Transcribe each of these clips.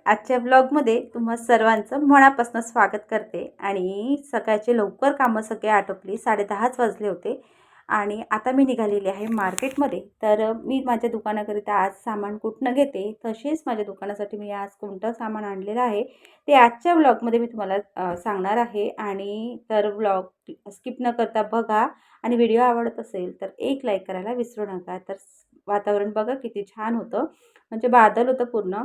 आजच्या ब्लॉगमध्ये तुम्हा सर्वांचं मनापासून स्वागत करते। आणि सकाळचे लवकर कामं सगळे आटोपली, 10:30 वाजले होते आणि आता मी निघालेली आहे मार्केटमध्ये। तर मी माझ्या दुकानाकरिता आज सामान कुठनं घेते, तसेच माझ्या दुकानासाठी मी आज कोणतं सामान आणलेलं आहे ते आजच्या ब्लॉगमध्ये मी तुम्हाला सांगणार आहे। आणि तर ब्लॉग स्किप न करता बघा आणि व्हिडिओ आवडत असेल तर एक लाईक करायला विसरू नका। तर वातावरण बघा किती छान होतं, म्हणजे बादल होतं पूर्ण।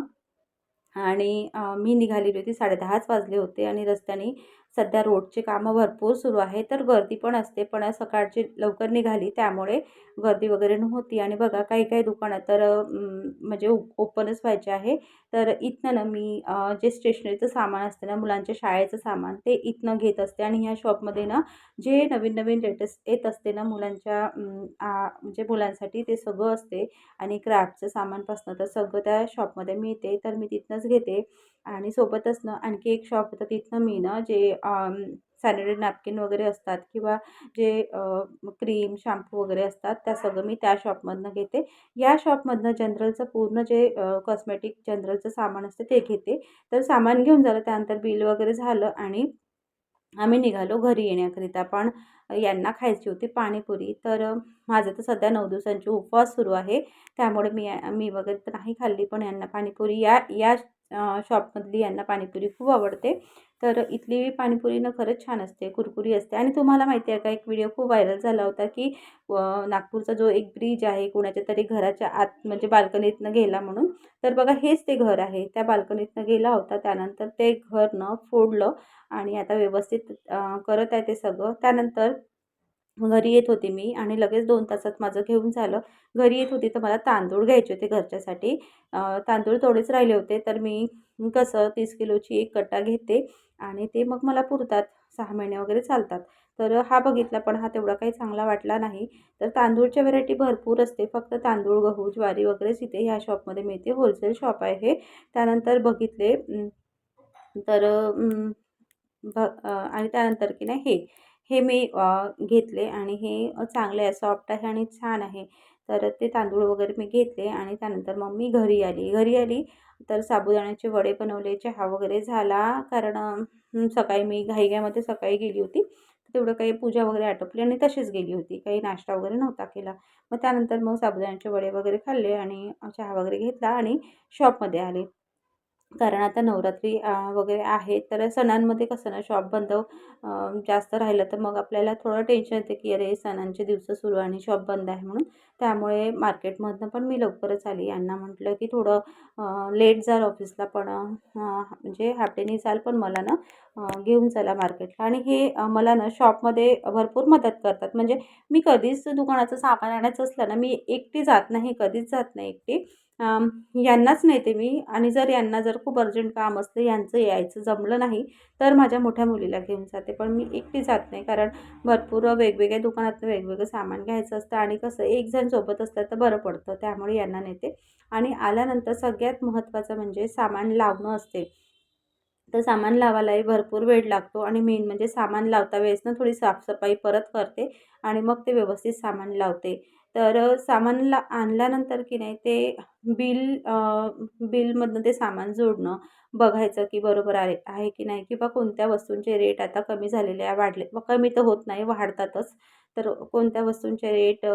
आणि मी निघालेली होती, 10:30 वाजले होते आणि रस्त्याने सध्या रोडचे कामं भरपूर सुरू आहे, तर गर्दी पण असते। पण आज सकाळची लवकर निघाली त्यामुळे गर्दी वगैरे नव्हती। आणि बघा काही काही दुकानं तर म्हणजे ओपनच व्हायचे आहे। तर इथनं ना मी जे स्टेशनरीचं सामान असते ना, मुलांच्या शाळेचं सामान, ते इथनं घेत असते। आणि ह्या शॉपमध्ये ना जे नवीन नवीन लेटेस्ट येत असते ना मुलांच्या म्हणजे मुलांसाठी, ते सगळं असते। आणि क्राफ्टचं सामानपासनं तर सगळं त्या शॉपमध्ये मिळते, तर मी तिथनंच घेते। आणि सोबतच ना आणखी एक शॉप होतं, तिथनं मी ना जे सॅनिटरी नॅपकिन वगैरे असतात किंवा जे क्रीम, शॅम्पू वगैरे असतात, त्या सगळं मी त्या शॉपमधनं घेते। या शॉपमधनं जनरलचं पूर्ण जे कॉस्मेटिक जनरलचं सामान असतं ते घेते। तर सामान घेऊन झालं, त्यानंतर बिल वगैरे झालं आणि आम्ही निघालो घरी येण्याकरिता। पण यांना खायची होती पाणीपुरी। तर माझं तर सध्या 9 दिवसांचे उपवास सुरू आहे, त्यामुळे मी वगैरे तर नाही खाल्ली, पण यांना पाणीपुरी या या शॉपमधली यांना पाणीपुरी खूप आवडते। तर इथली पाणीपुरी ना खरंच छान असते, कुरकुरी असते। आणि तुम्हाला माहिती आहे का, एक व्हिडिओ खूप व्हायरल झाला होता की नागपूरचा जो एक ब्रिज आहे कुणाच्या तरी घराच्या आत म्हणजे बाल्कनीतनं गेला म्हणून। तर बघा हेच ते घर आहे, त्या बाल्कनीतनं गेला होता, त्यानंतर ते घर न फोडलं आणि आता व्यवस्थित करत आहे ते सगळं। त्यानंतर घरी येत होते मी आणि लगेच 2 तासात माझं घेऊन झालं। घरी येत होती तर मला तांदूळ घ्यायचे होते घरच्यासाठी। तांदूळ थोडेच राहिले होते, तर मी कसं 30 किलोची एक कट्टा घेते आणि ते मग मला पुरतात, 6 महिने वगैरे चालतात। तर हा बघितला, पण हा तेवढा काही चांगला वाटला नाही। तर तांदूळच्या व्हरायटी भरपूर असते, फक्त तांदूळ, गहू, ज्वारी वगैरेच इथे ह्या शॉपमध्ये मिळते, होलसेल शॉप आहे हे। त्यानंतर बघितले तर आणि त्यानंतर की नाही हे मी घेतले आणि हे चांगले आहे, सॉफ्ट आहे आणि छान आहे। तर ते तांदूळ वगैरे मी घेतले आणि त्यानंतर मग मी घरी आली तर साबुदाण्याचे वडे बनवले, चहा वगैरे झाला। कारण सकाळी मी घाईघाईमध्ये सकाळी गेली होती, तर तेवढं काही पूजा वगैरे आटोपली आणि तशीच गेली होती, काही नाश्ता वगैरे नव्हता केला। मग त्यानंतर मग साबुदाण्याचे वडे वगैरे खाल्ले आणि चहा वगैरे घेतला आणि शॉपमध्ये आले। कारण आता नवरात्री वगैरे आहे, तर सणांमध्ये कसं ना शॉप बंद जास्त राहिलं तर मग आपल्याला थोडं टेन्शन येते की अरे सणांचे दिवस सुरू आणि शॉप बंद आहे म्हणून। त्यामुळे मार्केटमधनं पण मी लवकरच आली। यांना म्हटलं की थोडं लेट जाल ऑफिसला, पण म्हणजे हाफ डेनी जाल, पण मला ना घेऊन चला मार्केटला। आणि हे मला ना शॉपमध्ये भरपूर मदत करतात। म्हणजे मी कधीच दुकानाचं सामान आणायचं असलं ना, मी एकटी जात नाही, कधीच जात नाही एकटी। यांनाच नेते मी। आणि यांना जर खूप अर्जंट काम असलं, यांचं यायचं जमलं नाही, तर माझ्या मोठ्या मुलीला घेऊन जाते। पण मी एकटी जात नाही, कारण भरपूर वेगवेगळ्या दुकानातनं वेगवेगळं सामान घ्यायचं असतं आणि कसं एक जण सोबत असलं तर बरं पडतं, त्यामुळे यांना नेते। आणि आल्यानंतर सगळ्यात महत्त्वाचं म्हणजे सामान लावणं असते। तर सामान लावायलाही भरपूर वेळ लागतो आणि मेन म्हणजे सामान लावता वेळेस ना थोडी साफसफाई परत करते आणि मग ते व्यवस्थित सामान लावते। तर सामान आणल्यानंतर की नाही ते बिलमधनं ते सामान जोडणं, बघायचं की बरोबर आहे आहे की नाही, किंवा कोणत्या वस्तूंचे रेट आता कमी झालेले आहे, वाढले, मग कमी तर होत नाही, वाढतातच। तर कोणत्या वस्तूंचे रेट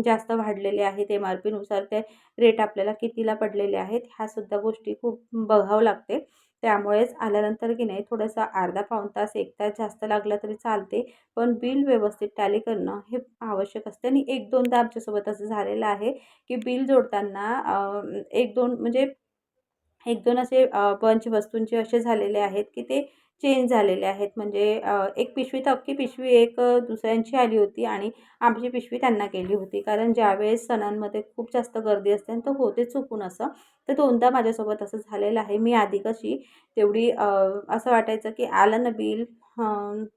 जास्त वाढलेले आहेत, MRPनुसार ते रेट आपल्याला कितीला पडलेले आहेत, ह्यासुद्धा गोष्टी खूप बघावं लागते। त्यामुळेच आल्यानंतर की नाही थोडंसं अर्धा पाऊण तास, 1 तास जास्त लागला तरी चालते, पण बिल व्यवस्थित टॅली करणं हे आवश्यक असते। आणि 1-2दा आमच्यासोबत असं झालेलं आहे की बिल जोडताना 1-2 म्हणजे 1-2 असे बंच वस्तूंचे असे झालेले आहेत की ते चेंज झालेले आहेत। म्हणजे एक पिशवी तर अख्खी पिशवी एक दुसऱ्यांची आली होती आणि आमची पिशवी त्यांना गेली होती। कारण ज्यावेळेस सणांमध्ये खूप जास्त गर्दी असते आणि तर होते चुकून असं। तर 2दा माझ्यासोबत असं झालेलं आहे। मी आधी कशी तेवढी असं वाटायचं की आलं ना बिल,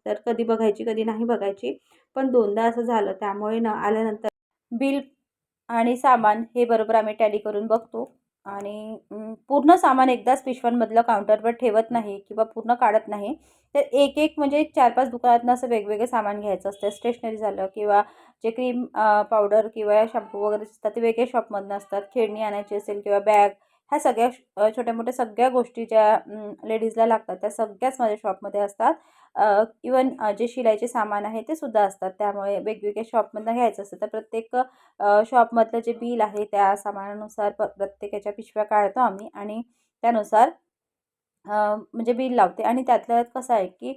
तर कधी बघायची, कधी नाही बघायची, पण 2दा असं झालं। त्यामुळे ना आल्यानंतर बिल आणि सामान हे बरोबर आम्ही टॅली करून बघतो आणि पूर्ण सामान एकदाच पिशव्यांमधलं काउंटरवर ठेवत नाही किंवा पूर्ण काढत नाही। तर एक-एक म्हणजे 4-5 दुकानातनं असं वेगवेगळे सामान घ्यायचं असतं। स्टेशनरी झालं किंवा जे क्रीम पावडर किंवा शॅम्पू वगैरे असतात ते वेगळ्या शॉपमधनं असतात। खेळणी आणायची असेल किंवा बॅग ह्या सगळ्या छोट्या-मोठ्या सगळ्या गोष्टी ज्या लेडीजला लागतात त्या सगळ्याच माझ्या शॉपमध्ये असतात. इवन जे शिलाईचे सामान आहे ते सुद्धा असतात. त्यामुळे वेगवेगळ्या शॉपमधनं घ्यायचं असतं तर प्रत्येक शॉपमधलं जे बिल आहे त्या सामानानुसार प्रत्येकाच्या पिशव्या काढतो आम्ही आणि त्यानुसार म्हणजे बिल लावते. आणि त्यातल्या त्यात कसं आहे की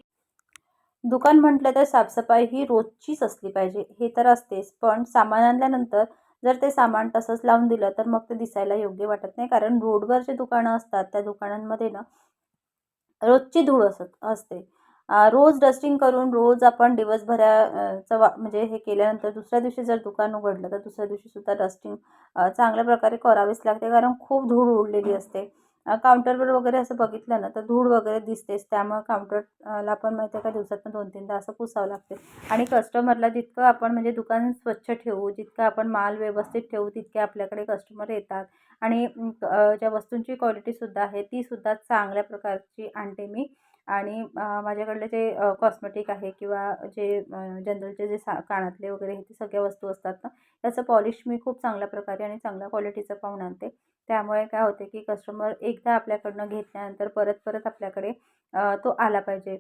दुकान म्हटलं तर साफसफाई ही रोजचीच असली पाहिजे, हे तर असतेच. पण सामान आणल्यानंतर जर ते सामान तसंच लावून दिलं, तर मग ते दिसायला योग्य वाटत नाही. कारण रोडवर जे दुकानं असतात, त्या दुकानांमध्ये ना रोजची धूळ असते. रोज डस्टिंग करून रोज आपण दिवसभरा म्हणजे हे केल्यानंतर दुसऱ्या दिवशी जर दुकान उघडलं, तर दुसऱ्या दिवशीसुद्धा डस्टिंग चांगल्या प्रकारे करावीच लागते. कारण खूप धूळ उडलेली असते. काउंटरवर वगैरे असं बघितलं ना, तर धूळ वगैरे दिसतेच. त्यामुळे काउंटरला पण माहिती आहे का दिवसातून 2-3दा असं पुसावं लागते. आणि कस्टमरला जितकं आपण म्हणजे दुकान स्वच्छ ठेवू, जितकं आपण माल व्यवस्थित ठेवू, तितके आपल्याकडे कस्टमर येतात. आणि ज्या वस्तूंची क्वालिटीसुद्धा आहे तीसुद्धा चांगल्या प्रकारची आणते मी. आणि माझ्याकडले जे कॉस्मेटिक आहे किंवा जे जनरलचे जे कानातले वगैरे हे ते सगळ्या वस्तू असतात ना, त्याचं पॉलिश मी खूप चांगल्या प्रकारे आणि चांगल्या क्वालिटीचं पाहून आणते. त्यामुळे काय होते की कस्टमर एकदा आपल्याकडनं घेतल्यानंतर परत-परत आपल्याकडे तो आला पाहिजे.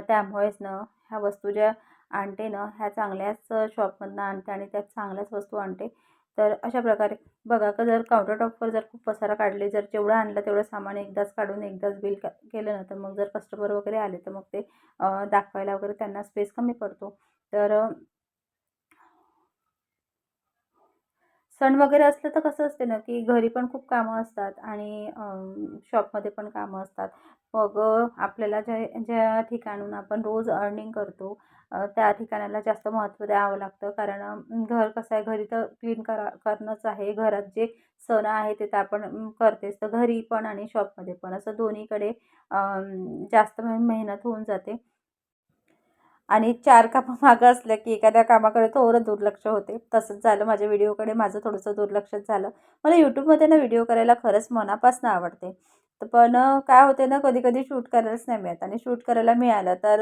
त्यामुळेच ना ह्या वस्तू ज्या आणते ना, ह्या चांगल्याच शॉपमधनं आणते आणि त्यात चांगल्याच वस्तू आणते. तर अशा प्रकारे बघा का जर काउंटर टॉपवर जर खूप पसारा काढले, जर जेवढं आणलं तेवढं सामान एकदाच काढून एकदाच बिल केलं ना, तर मग जर कस्टमर वगैरे आले, तर मग ते दाखवायला वगैरे त्यांना स्पेस कमी पडतो. तर सण वगैरे असलं तर कसं असते ना, की घरी पण खूप कामं असतात आणि शॉपमध्ये पण कामं असतात. मग आपल्याला ज्या ज्या ठिकाणून आपण रोज अर्निंग करतो त्या ठिकाणाला जास्त महत्त्व द्यावं लागतं. कारण घर कसं आहे, घरी तर क्लीन करणंच आहे. घरात जे सण आहे ते तर आपण करतेच. तर घरी पण आणि शॉपमध्ये पण असं दोन्हीकडे जास्त मेहनत होऊन जाते. आणि 4 कामं मागं असल्या की एखाद्या कामाकडे थोडं दुर्लक्ष होते. तसंच झालं माझ्या व्हिडिओकडे माझं थोडंसं दुर्लक्षच झालं. मला YouTubeमध्ये ना व्हिडिओ करायला खरंच मनापासून आवडते. तर पण काय होते ना कधी-कधी शूट करायलाच नाही मिळत आणि शूट करायला मिळालं तर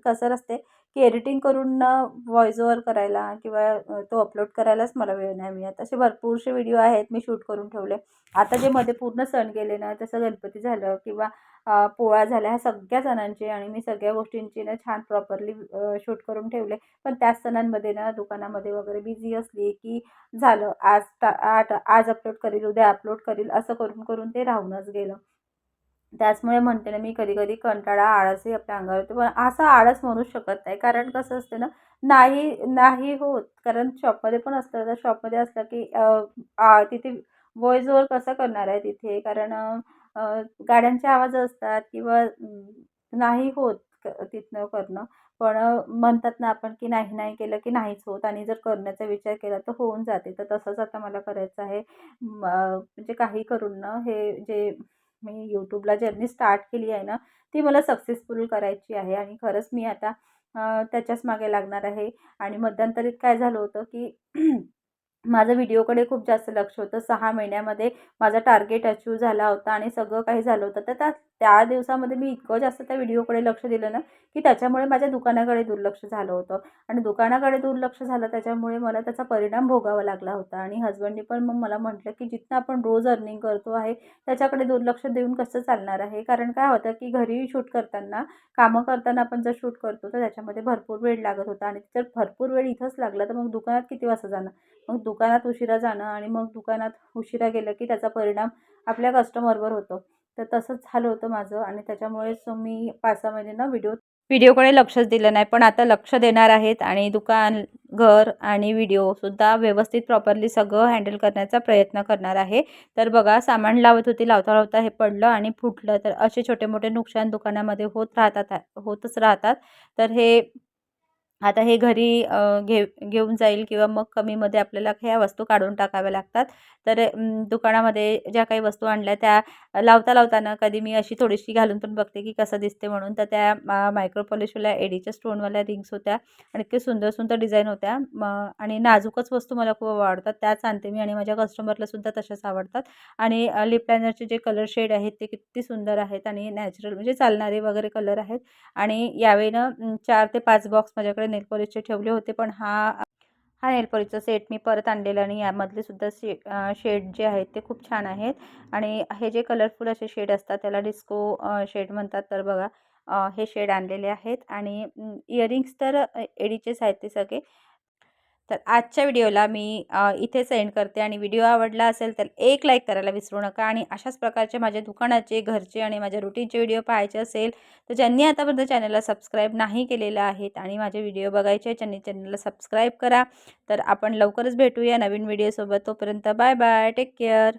कसं असते की एडिटिंग करून व्हॉईस ओव्हर करायला किंवा तो अपलोड करायलाच मला वेळ नाही मिळत. असे भरपूरसे व्हिडिओ आहेत मी शूट करून ठेवले. आता जे मध्ये पूर्ण सण गेले ना, जसं गणपती झालं किंवा पोळा झाला, ह्या सगळ्या सणांचे आणि मी सगळ्या गोष्टींची ना छान प्रॉपरली शूट करून ठेवले. पण त्याच सणांमध्ये ना दुकानामध्ये वगैरे बिझी असली, की झालं आज अपलोड करील, उद्या अपलोड करील असं करून ते राहूनच गेलं. त्याचमुळे म्हणते ना मी कधी-कधी कंटाळा, आळसही आपल्या अंगावर येतो. पण असा आळस म्हणूच शकत नाही. कारण कसं असते ना, नाही होत. कारण शॉपमध्ये पण असतं, तर शॉपमध्ये असलं की तिथे व्हॉईस ओव्हर कसं करणार आहे तिथे? कारण अ, गाड्यांचे आवाज असतात किंवा नाही होत तिथनं करणं. पण म्हणतात ना आपण की नाही, नाही केलं की नाहीच होत आणि जर करण्याचा विचार केला तर होऊन जाते. तर तसंच आता मला करायचं आहे. म्हणजे काही करून ना हे जे मी YouTubeला जर्नी स्टार्ट केली आहे ना, ती मला सक्सेसफुल करायची आहे आणि खरंच मी आता त्याच्याच मागे लागणार आहे. आणि मध्यंतरीत काय झालं होतं की माझं व्हिडिओकडे खूप जास्त लक्ष होतं. 6 महिन्यामध्ये माझा टार्गेट अचीव्ह झाला होता आणि सगळं काही झालं होतं. तर त्या दिवसामध्ये मी इतकं जास्त त्या व्हिडिओकडे लक्ष दिलं ना, की त्याच्यामुळे माझ्या दुकानाकडे दुर्लक्ष झालं होतं आणि दुकानाकडे दुर्लक्ष झालं त्याच्यामुळे मला त्याचा परिणाम भोगावा लागला होता. आणि हसबंडनी पण मग मला म्हटलं, की "जिथनं आपण रोज अर्निंग करतो आहे, त्याच्याकडे दुर्लक्ष देऊन कसं चालणार आहे?" कारण काय होतं, की घरी शूट करताना, कामं करताना आपण जर शूट करतो, तर त्याच्यामध्ये भरपूर वेळ लागत होता आणि जर भरपूर वेळ इथंच लागला, तर मग दुकानात किती वाजता जाणार? मग दुकानात उशिरा जाणं आणि मग दुकानात उशिरा गेलं की त्याचा परिणाम आपल्या कस्टमरवर होतो. तर तसंच झालं होतं माझं आणि त्याच्यामुळेच मी 5-6 महिने ना व्हिडिओकडे लक्षच दिलं नाही. पण आता लक्ष देणार आहेत आणि दुकान, घर आणि व्हिडिओसुद्धा व्यवस्थित प्रॉपरली सगळं हँडल करण्याचा प्रयत्न करणार आहे. तर बघा सामान लावत होती, लावता-लावता हे पडलं आणि फुटलं. तर असे छोटे-मोठे नुकसान दुकानामध्ये होतच राहतात. तर हे आता हे घरी घेऊन जाईल किंवा मग कमीमध्ये आपल्याला ह्या वस्तू काढून टाकाव्या लागतात. तर दुकानामध्ये ज्या काही वस्तू आणल्या त्या लावता-लावताना कधी मी अशी थोडीशी घालून पण बघते की कसं दिसते म्हणून. तर त्या मायक्रो पॉलिशवाल्या एडीच्या स्टोनवाल्या रिंग्स होत्या आणि इतके सुंदर-सुंदर डिझाईन होत्या. आणि नाजूकच वस्तू मला खूप आवडतात. त्याच आणते मी आणि माझ्या कस्टमरलासुद्धा तशाच आवडतात. आणि लिप लायनरचे जे कलर शेड आहेत ते किती सुंदर आहेत आणि नॅचरल म्हणजे चालणारे वगैरे कलर आहेत. आणि यावेळी ना 4 ते 5 बॉक्स माझ्याकडे नेल पॉलिशचे ठेवले होते. पण हा नेलपॉलिशचा सेट मी परत आणलेला आणि यामधले सुद्धा शेड जे आहेत ते खूप छान आहेत. आणि हे जे कलरफुल असे शेड असतात त्याला डिस्को शेड म्हणतात. तर बघा हे शेड आणलेले आहेत. आणि इयरिंग्स तर एडीचेच आहेत ते सगळे. तर आजच्या व्हिडिओला मी इथेच एंड करते. आणि व्हिडिओ आवडला असेल तर एक लाईक करायला विसरू नका. आणि अशाच प्रकारचे माझ्या दुकानाचे, घरचे आणि माझ्या रुटीनचे व्हिडिओ पाहायचे असेल तर ज्यांनी आतापर्यंत चॅनलला सबस्क्राईब नाही केलेलं आहेत आणि माझे व्हिडिओ बघायचे त्यांनी चॅनलला सबस्क्राईब करा. तर आपण लवकरच भेटूया नवीन व्हिडिओसोबत. तोपर्यंत बाय बाय, टेक केअर.